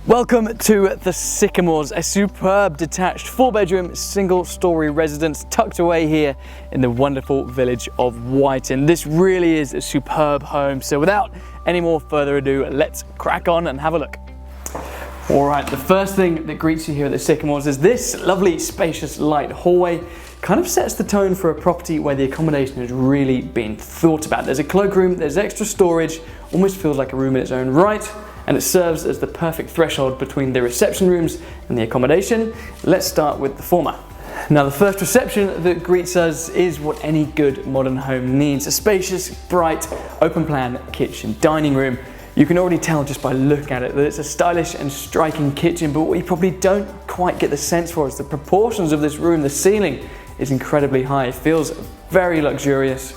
Welcome to the Sycamores, a superb detached 4-bedroom single-storey residence tucked away here in the wonderful village of Whiten. This really is a superb home, so without any more further ado, let's crack on and have a look. Alright, the first thing that greets you here at the Sycamores is this lovely spacious light hallway. Kind of sets the tone for a property where the accommodation has really been thought about. There's a cloakroom, there's extra storage, almost feels like a room in its own right, and it serves as the perfect threshold between the reception rooms and the accommodation. Let's start with the former. Now, the first reception that greets us is what any good modern home needs: a spacious, bright, open plan kitchen dining room. You can already tell just by looking at it that it's a stylish and striking kitchen, but what you probably don't quite get the sense for is the proportions of this room. The ceiling is incredibly high, it feels very luxurious,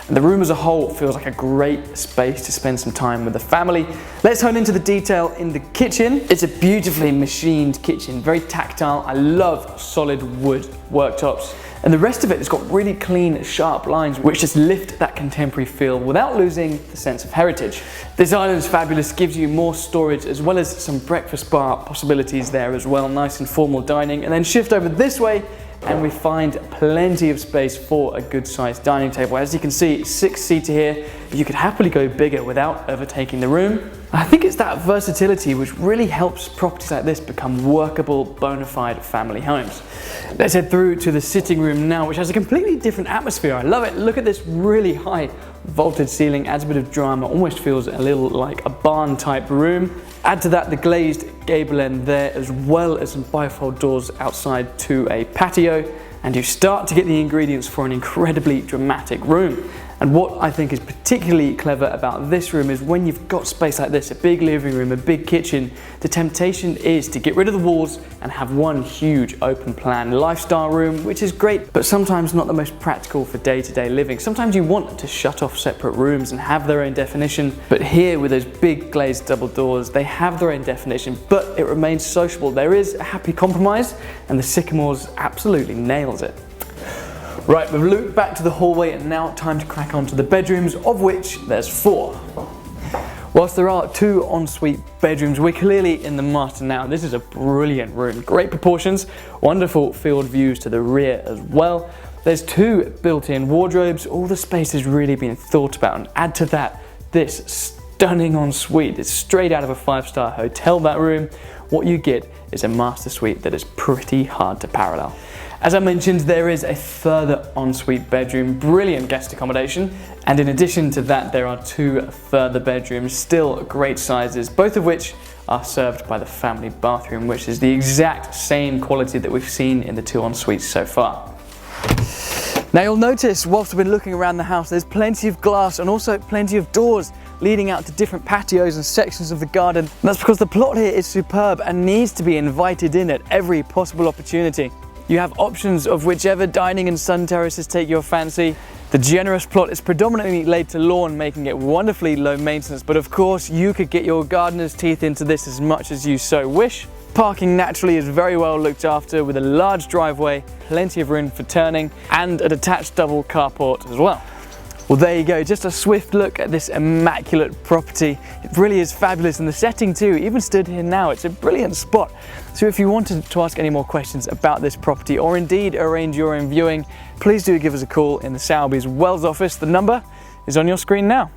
and the room as a whole feels like a great space to spend some time with the family. Let's hone into the detail in the kitchen. It's a beautifully machined kitchen, very tactile. I love solid wood worktops. And the rest of it has got really clean, sharp lines which just lift that contemporary feel without losing the sense of heritage. This island's fabulous, gives you more storage as well as some breakfast bar possibilities there as well. Nice and formal dining. And then shift over this way and we find plenty of space for a good sized dining table. As you can see, 6-seater here, but you could happily go bigger without overtaking the room. I think it's that versatility which really helps properties like this become workable, bona fide family homes. Let's head through to the sitting room now, which has a completely different atmosphere. I love it. Look at this really high vaulted ceiling, adds a bit of drama, almost feels a little like a barn type room. Add to that the glazed gable end there, as well as some bifold doors outside to a patio, and you start to get the ingredients for an incredibly dramatic room. And what I think is particularly clever about this room is when you've got space like this, a big living room, a big kitchen, the temptation is to get rid of the walls and have one huge open plan lifestyle room, which is great, but sometimes not the most practical for day-to-day living. Sometimes you want to shut off separate rooms and have their own definition, but here with those big glazed double doors, they have their own definition, but it remains sociable. There is a happy compromise, and the Sycamores absolutely nails it. Right, we've looped back to the hallway and now time to crack on to the bedrooms, of which there's 4. Whilst there are 2 ensuite bedrooms, we're clearly in the master now. This is a brilliant room, great proportions, wonderful field views to the rear as well. There's 2 built-in wardrobes, all the space has really been thought about, and add to that this stunning ensuite. It's straight out of a 5-star hotel, that room. What you get is a master suite that is pretty hard to parallel. As I mentioned, there is a further ensuite bedroom, brilliant guest accommodation, and in addition to that there are 2 further bedrooms, still great sizes, both of which are served by the family bathroom, which is the exact same quality that we've seen in the 2 ensuites so far. Now you'll notice whilst we've been looking around the house, there's plenty of glass and also plenty of doors leading out to different patios and sections of the garden. And that's because the plot here is superb and needs to be invited in at every possible opportunity. You have options of whichever dining and sun terraces take your fancy. The generous plot is predominantly laid to lawn, making it wonderfully low maintenance, but of course you could get your gardener's teeth into this as much as you so wish. Parking naturally is very well looked after with a large driveway, plenty of room for turning, and a detached double carport as well. Well, there you go, just a swift look at this immaculate property. It really is fabulous, and the setting too, even stood here now, it's a brilliant spot. So if you wanted to ask any more questions about this property or indeed arrange your own viewing, please do give us a call in the Sowerbys Wells office. The number is on your screen now.